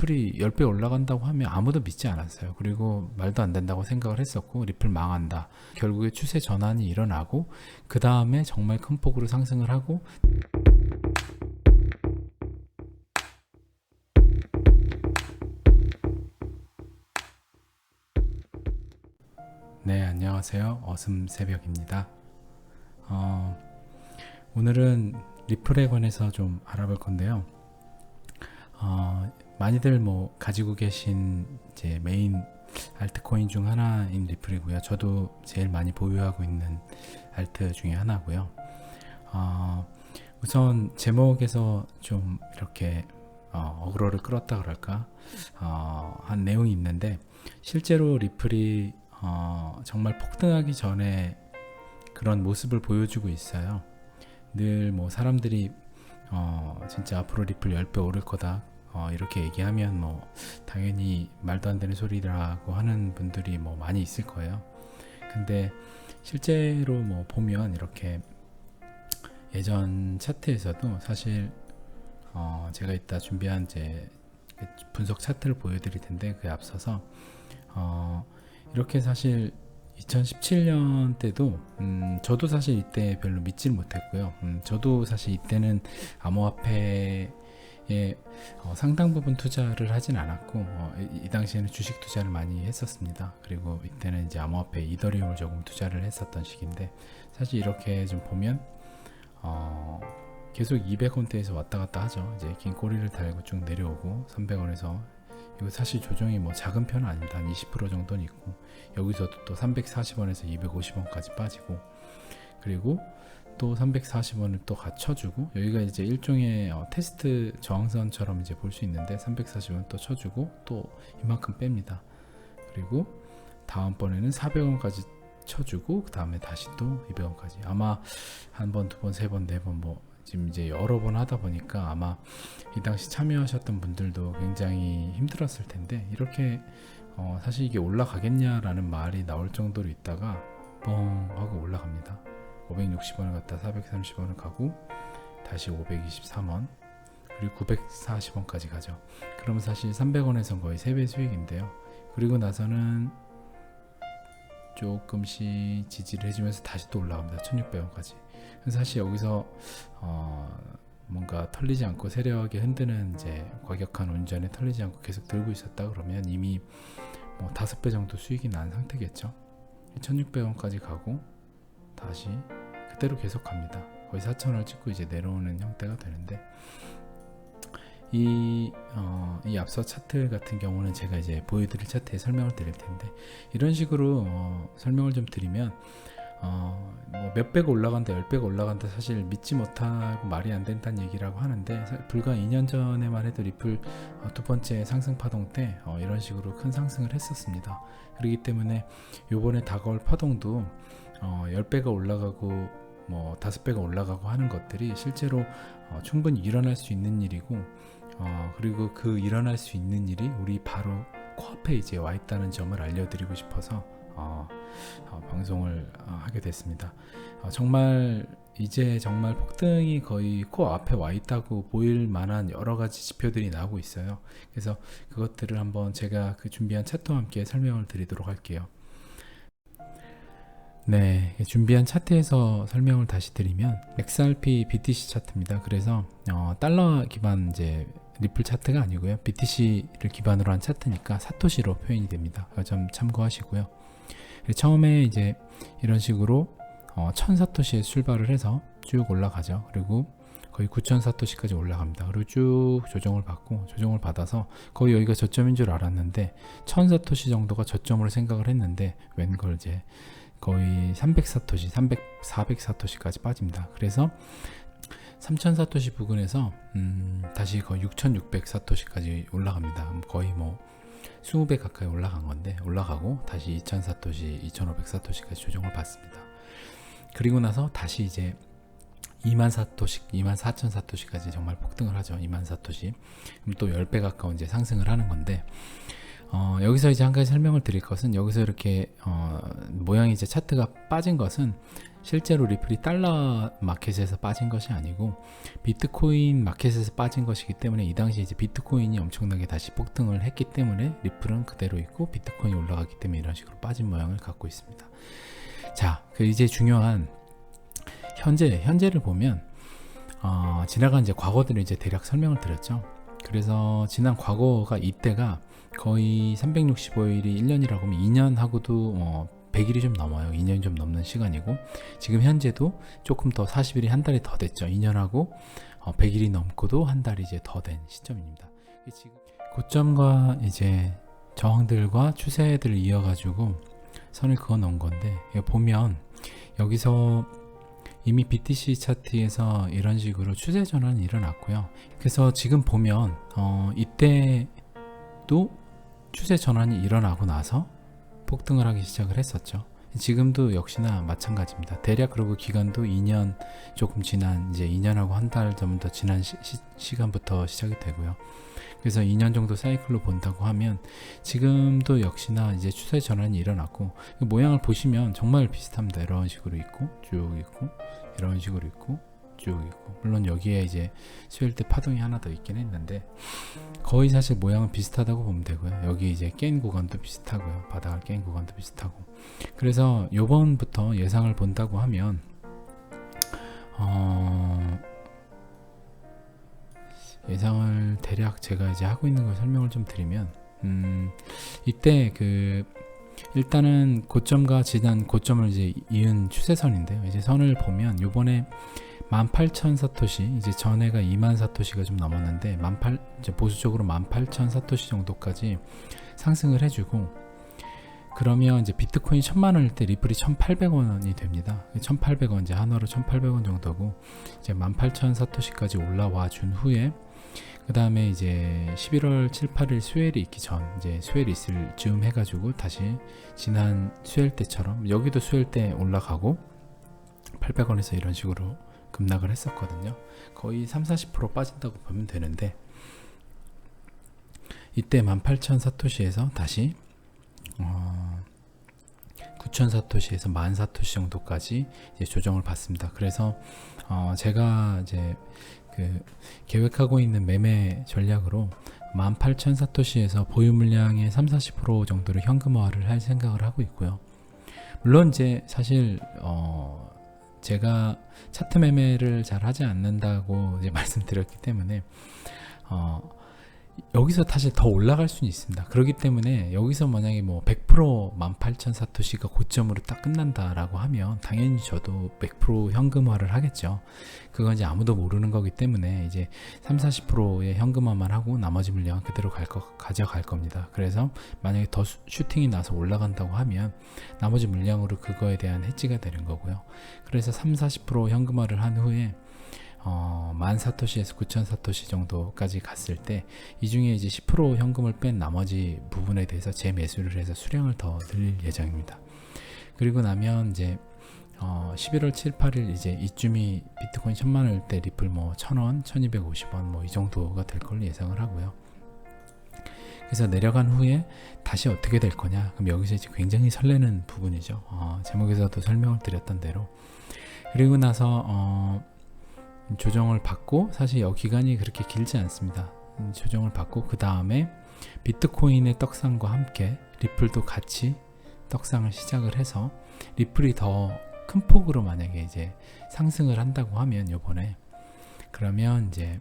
리플이 10배 올라간다고 하면 아무도 믿지 않았어요. 그리고 말도 안 된다고 생각을 했었고, 리플 망한다. 결국에 추세 전환이 일어나고, 그 다음에 정말 큰 폭으로 상승을 하고. 네, 안녕하세요. 어슴새벽입니다. 오늘은 리플에 관해서 좀 알아볼 건데요. 많이들 뭐 가지고 계신 이제 메인 알트코인 중 하나인 리플이고요. 저도 제일 많이 보유하고 있는 알트 중에 하나고요. 우선 제목에서 좀 이렇게 어그로를 끌었다 그럴까 한 내용이 있는데, 실제로 리플이 정말 폭등하기 전에 그런 모습을 보여주고 있어요. 늘 뭐 사람들이 진짜 앞으로 리플 10배 오를 거다 이렇게 얘기하면 뭐 당연히 말도 안 되는 소리라고 하는 분들이 뭐 많이 있을 거예요. 근데 실제로 뭐 보면 이렇게 예전 차트에서도 사실 제가 이따 준비한 이제 분석 차트를 보여드릴 텐데, 그에 앞서서 이렇게 사실 2017년 때도 저도 사실 이때 별로 믿질 못했고요. 저도 사실 이때는 암호화폐에 상당 부분 투자를 하진 않았고, 이 당시에는 주식 투자를 많이 했었습니다. 그리고 이때는 이제 암호화폐 이더리움을 조금 투자를 했었던 시기인데, 사실 이렇게 좀 보면 계속 200원대에서 왔다 갔다 하죠. 이제 긴 꼬리를 달고 쭉 내려오고, 300원에서 이거 사실 조정이 뭐 작은 편은 아닙니다. 한 20% 정도는 있고, 여기서도 또 340원에서 250원까지 빠지고, 그리고 또 340원을 또 갖춰주고, 여기가 이제 일종의 테스트 저항선처럼 이제 볼 수 있는데, 340원 또 쳐주고 또 이만큼 뺍니다. 그리고 다음번에는 400원까지 쳐주고, 그 다음에 다시 또 200원까지. 아마 한 번, 두 번, 세 번, 네 번, 뭐 지금 이제 여러 번 하다 보니까 아마 이 당시 참여하셨던 분들도 굉장히 힘들었을 텐데, 이렇게 사실 이게 올라가겠냐라는 말이 나올 정도로 있다가 뻥 하고 올라갑니다. 560원을 갖다 430원을 가고, 다시 523원, 그리고 940원까지 가죠. 그러면 사실 300원에선 거의 3배 수익인데요. 그리고 나서는 조금씩 지지를 해주면서 다시 또 올라갑니다. 1600원까지. 사실 여기서 뭔가 털리지 않고 세려하게 흔드는 이제 과격한 운전에 털리지 않고 계속 들고 있었다 그러면 이미 뭐 5배 정도 수익이 난 상태겠죠. 1600원까지 가고 다시 그대로 계속 갑니다. 거의 4000원을 찍고 이제 내려오는 형태가 되는데, 이 앞서 차트 같은 경우는 제가 이제 보여드릴 차트에 설명을 드릴 텐데, 이런 식으로 설명을 좀 드리면 뭐 몇배가 올라간다, 10배가 올라간다 사실 믿지 못하고 말이 안 된다는 얘기라고 하는데, 불과 2년 전에만 해도 리플 두 번째 상승 파동 때 이런 식으로 큰 상승을 했었습니다. 그렇기 때문에 요번에 다가올 파동도 10배가 올라가고 뭐 5배가 올라가고 하는 것들이 실제로 충분히 일어날 수 있는 일이고, 그리고 그 일어날 수 있는 일이 우리 바로 코앞에 이제 와 있다는 점을 알려드리고 싶어서 방송을 하게 됐습니다. 정말 이제 정말 폭등이 거의 코앞에 와 있다고 보일 만한 여러 가지 지표들이 나오고 있어요. 그래서 그것들을 한번 제가 그 준비한 차트와 함께 설명을 드리도록 할게요. 네, 준비한 차트에서 설명을 다시 드리면 XRP BTC 차트입니다. 그래서 달러 기반 이제 리플 차트가 아니고요, BTC를 기반으로 한 차트니까 사토시로 표현이 됩니다. 좀 참고하시고요. 처음에 이제 이런 식으로 1000사토시에 출발을 해서 쭉 올라가죠. 그리고 거의 9000사토시까지 올라갑니다. 그리고 쭉 조정을 받고, 조정을 받아서 거의 여기가 저점인 줄 알았는데 1000사토시 정도가 저점으로 생각을 했는데, 웬걸 이제 거의 300사토시, 400사토시까지 빠집니다. 그래서 3000사토시 부근에서 다시 거의 6600사토시까지 올라갑니다. 거의 뭐 20배 가까이 올라간 건데, 올라가고 다시 2000사토시, 2500사토시까지 조정을 받습니다. 그리고 나서 다시 이제 2만4토시, 24000사토시까지 정말 폭등을 하죠. 2만4토시. 그럼 또 10배 가까운 이제 상승을 하는 건데, 여기서 이제 한 가지 설명을 드릴 것은, 여기서 이렇게 모양이 이제 차트가 빠진 것은 실제로 리플이 달러 마켓에서 빠진 것이 아니고 비트코인 마켓에서 빠진 것이기 때문에 이 당시 이제 비트코인이 엄청나게 다시 폭등을 했기 때문에 리플은 그대로 있고 비트코인이 올라갔기 때문에 이런 식으로 빠진 모양을 갖고 있습니다. 자, 이제 중요한 현재를 보면 지나간 이제 과거들을 이제 대략 설명을 드렸죠. 그래서 지난 과거가 이때가 거의 365일이 1년이라고 하면 2년하고도 100일이 좀 넘어요. 2년이 좀 넘는 시간이고, 지금 현재도 조금 더 40일이 한 달이 더 됐죠. 2년하고 100일이 넘고도 한 달이 이제 더 된 시점입니다. 지금 고점과 이제 저항들과 추세들을 이어가지고 선을 그어 놓은 건데, 보면 여기서 이미 BTC 차트에서 이런 식으로 추세 전환이 일어났고요. 그래서 지금 보면 이때도 추세 전환이 일어나고 나서 폭등을 하기 시작을 했었죠. 지금도 역시나 마찬가지입니다. 대략 그리고 기간도 2년 조금 지난, 이제 2년하고 한 달 정도 지난 시간부터 시작이 되고요. 그래서 2년 정도 사이클로 본다고 하면 지금도 역시나 이제 추세 전환이 일어났고, 그 모양을 보시면 정말 비슷합니다. 이런 식으로 있고 쭉 있고 이런 식으로 있고 쭉 있고, 물론 여기에 이제 수요일 때 파동이 하나 더 있긴 했는데 거의 사실 모양은 비슷하다고 보면 되고요. 여기 이제 깬 구간도 비슷하고요. 바닥을 깬 구간도 비슷하고. 그래서 요번부터 예상을 본다고 하면 예상을 대략 제가 이제 하고 있는 걸 설명을 좀 드리면, 이때 일단은 고점과 지난 고점을 이제 이은 추세선인데요. 이제 선을 보면 요번에 18,000 사토시, 이제 전에가 2만 사토시가 좀 넘었는데 이제 보수적으로 18,000 사토시 정도까지 상승을 해주고, 그러면 이제 비트코인 1000만원일 때 리플이 1,800원이 됩니다. 1,800원, 이제 한화로 1,800원 정도고, 이제 18,000 사토시까지 올라와 준 후에 그 다음에 이제 11월 7, 8일 수요일이 있기 전, 이제 수요일이 있을 즈음 해가지고 다시 지난 수요일 때처럼 여기도 수요일 때 올라가고 800원에서 이런 식으로 급락을 했었거든요. 거의 30-40% 빠진다고 보면 되는데, 이때 18,000 사토시에서 다시 9,000 사토시에서 10,000 사토시 정도까지 이제 조정을 받습니다. 그래서 제가 이제 계획하고 있는 매매 전략으로 18,000 사토시에서 보유 물량의 30-40% 정도를 현금화를 할 생각을 하고 있고요. 물론 이제 사실 제가 차트 매매를 잘 하지 않는다고 이제 말씀드렸기 때문에 여기서 사실 더 올라갈 수는 있습니다. 그렇기 때문에 여기서 만약에 뭐 100% 18,000 사토시가 고점으로 딱 끝난다라고 하면 당연히 저도 100% 현금화를 하겠죠. 그건 이제 아무도 모르는 거기 때문에 이제 30-40%의 현금화만 하고 나머지 물량은 그대로 가져갈 겁니다. 그래서 만약에 더 슈팅이 나서 올라간다고 하면 나머지 물량으로 그거에 대한 해지가 되는 거고요. 그래서 30-40% 현금화를 한 후에 10,000 사토시에서 9,000 사토시 정도까지 갔을 때 이 중에 이제 10% 현금을 뺀 나머지 부분에 대해서 재매수를 해서 수량을 더 늘릴 예정입니다. 그리고 나면 이제 11월 7, 8일 이제 이쯤이 비트코인 10,000만원일 때 리플 뭐 1,000원, 1,250원 뭐 이 정도가 될 걸로 예상을 하고요. 그래서 내려간 후에 다시 어떻게 될 거냐, 그럼 여기서 이제 굉장히 설레는 부분이죠. 제목에서도 설명을 드렸던 대로. 그리고 나서 조정을 받고, 사실 이 기간이 그렇게 길지 않습니다. 조정을 받고 그 다음에 비트코인의 떡상과 함께 리플도 같이 떡상을 시작을 해서 리플이 더 큰 폭으로 만약에 이제 상승을 한다고 하면 요번에, 그러면 이제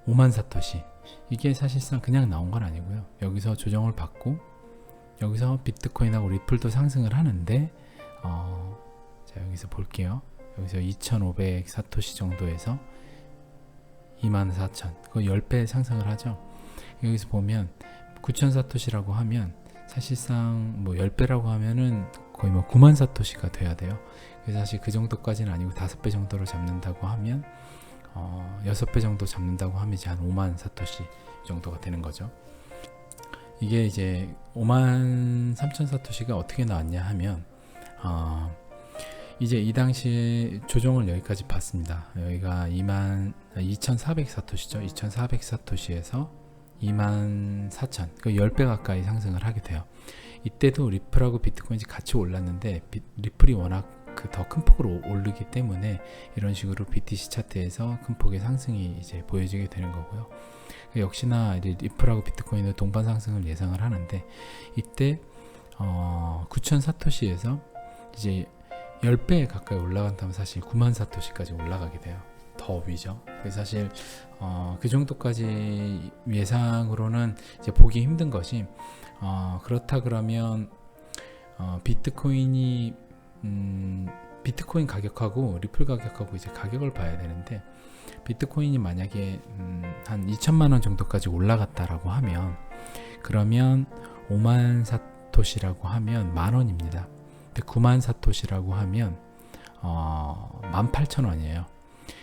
50,000 사토시, 이게 사실상 그냥 나온 건 아니고요. 여기서 조정을 받고 여기서 비트코인하고 리플도 상승을 하는데 자 여기서 볼게요. 여기서 2,500 사토시 정도에서 24,000, 거의 10배 상승을 하죠. 여기서 보면 9,000 사토시라고 하면 사실상 뭐 10배라고 하면은 거의 뭐 9만 사토시가 돼야 돼요. 그래서 사실 그 정도까지는 아니고 5배 정도로 잡는다고 하면 6배 정도 잡는다고 하면 이제 한 5만 사토시 정도가 되는 거죠. 이게 이제 53,000 사토시가 어떻게 나왔냐 하면 이제 이 당시에 조정을 여기까지 봤습니다. 여기가 2,400 사토시죠. 2,400 사토시에서 24,000, 그 10배 가까이 상승을 하게 돼요. 이때도 리플하고 비트코인이 같이 올랐는데 리플이 워낙 그 더 큰 폭으로 오르기 때문에 이런 식으로 BTC 차트에서 큰 폭의 상승이 이제 보여지게 되는 거고요. 역시나 이제 리플하고 비트코인은 동반 상승을 예상을 하는데 이때 9천 사토시에서 이제 10배 가까이 올라간다면 사실 9만 사토시까지 올라가게 돼요. 더 위죠. 그래서 사실 그 정도까지 예상으로는 이제 보기 힘든 것이 그렇다 그러면 비트코인이 비트코인 가격하고 리플 가격하고 이제 가격을 봐야 되는데 비트코인이 만약에 한 2천만 원 정도까지 올라갔다라고 하면 그러면 5만 사토시라고 하면 만 원입니다. 근데 9만 사토시라고 하면 18,000원이에요.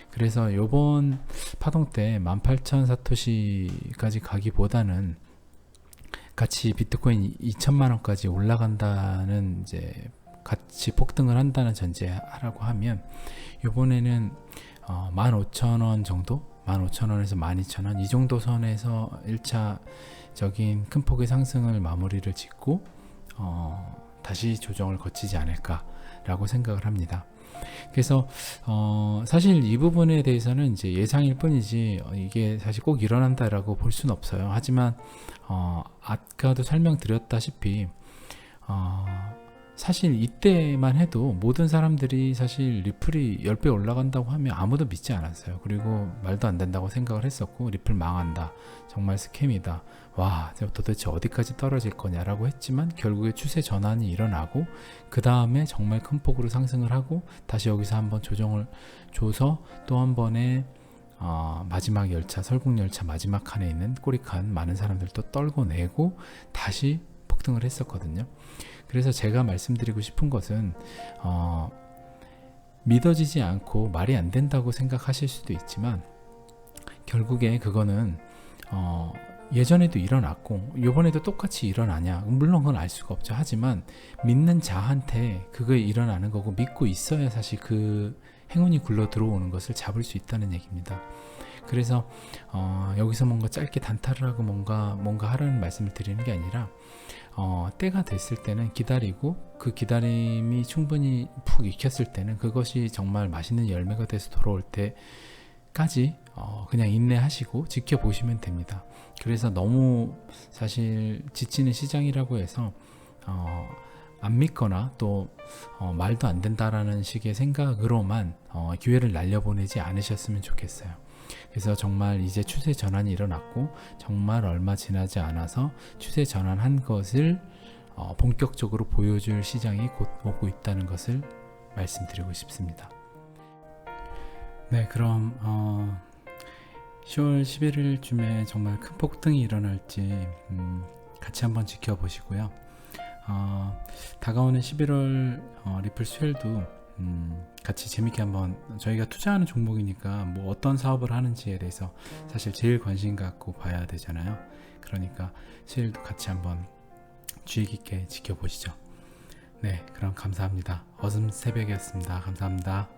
그래서 요번 파동 때 18,000 사토시까지 가기보다는 같이 비트코인 2천만 원까지 올라간다는 이제 같이 폭등을 한다는 전제하라고 하면 요번에는 15,000원 정도 15,000원에서 12,000원 이 정도 선에서 1차적인 큰 폭의 상승을 마무리를 짓고 다시 조정을 거치지 않을까 라고 생각을 합니다. 그래서 사실 이 부분에 대해서는 이제 예상일 뿐이지 이게 사실 꼭 일어난다라고 볼 수는 없어요. 하지만 아까도 설명드렸다시피 사실 이때만 해도 모든 사람들이 사실 리플이 10배 올라간다고 하면 아무도 믿지 않았어요. 그리고 말도 안 된다고 생각을 했었고 리플 망한다. 정말 스캠이다. 와, 도대체 어디까지 떨어질 거냐라고 했지만 결국에 추세 전환이 일어나고 그 다음에 정말 큰 폭으로 상승을 하고 다시 여기서 한번 조정을 줘서 또 한 번에 마지막 열차, 설국열차 마지막 칸에 있는 꼬리칸 많은 사람들도 떨궈내고 다시 폭등을 했었거든요. 그래서 제가 말씀드리고 싶은 것은 믿어지지 않고 말이 안 된다고 생각하실 수도 있지만 결국에 그거는 예전에도 일어났고 이번에도 똑같이 일어나냐 물론 그건 알 수가 없죠. 하지만 믿는 자한테 그게 일어나는 거고 믿고 있어야 사실 그 행운이 굴러 들어오는 것을 잡을 수 있다는 얘기입니다. 그래서 여기서 뭔가 짧게 단타를 하고 뭔가 하라는 말씀을 드리는 게 아니라 때가 됐을 때는 기다리고 그 기다림이 충분히 푹 익혔을 때는 그것이 정말 맛있는 열매가 돼서 돌아올 때까지 그냥 인내하시고 지켜보시면 됩니다. 그래서 너무 사실 지치는 시장이라고 해서 안 믿거나 또 말도 안 된다라는 식의 생각으로만 기회를 날려보내지 않으셨으면 좋겠어요. 그래서 정말 이제 추세 전환이 일어났고 정말 얼마 지나지 않아서 추세 전환한 것을 본격적으로 보여줄 시장이 곧 오고 있다는 것을 말씀드리고 싶습니다. 네, 그럼 10월 11일쯤에 정말 큰 폭등이 일어날지 같이 한번 지켜보시고요. 다가오는 11월 리플 수요일도 같이 재밌게 한번 저희가 투자하는 종목이니까 뭐 어떤 사업을 하는지에 대해서 사실 제일 관심 갖고 봐야 되잖아요. 그러니까 수요일도 같이 한번 주의 깊게 지켜보시죠. 네, 그럼 감사합니다. 어슴 새벽이었습니다. 감사합니다.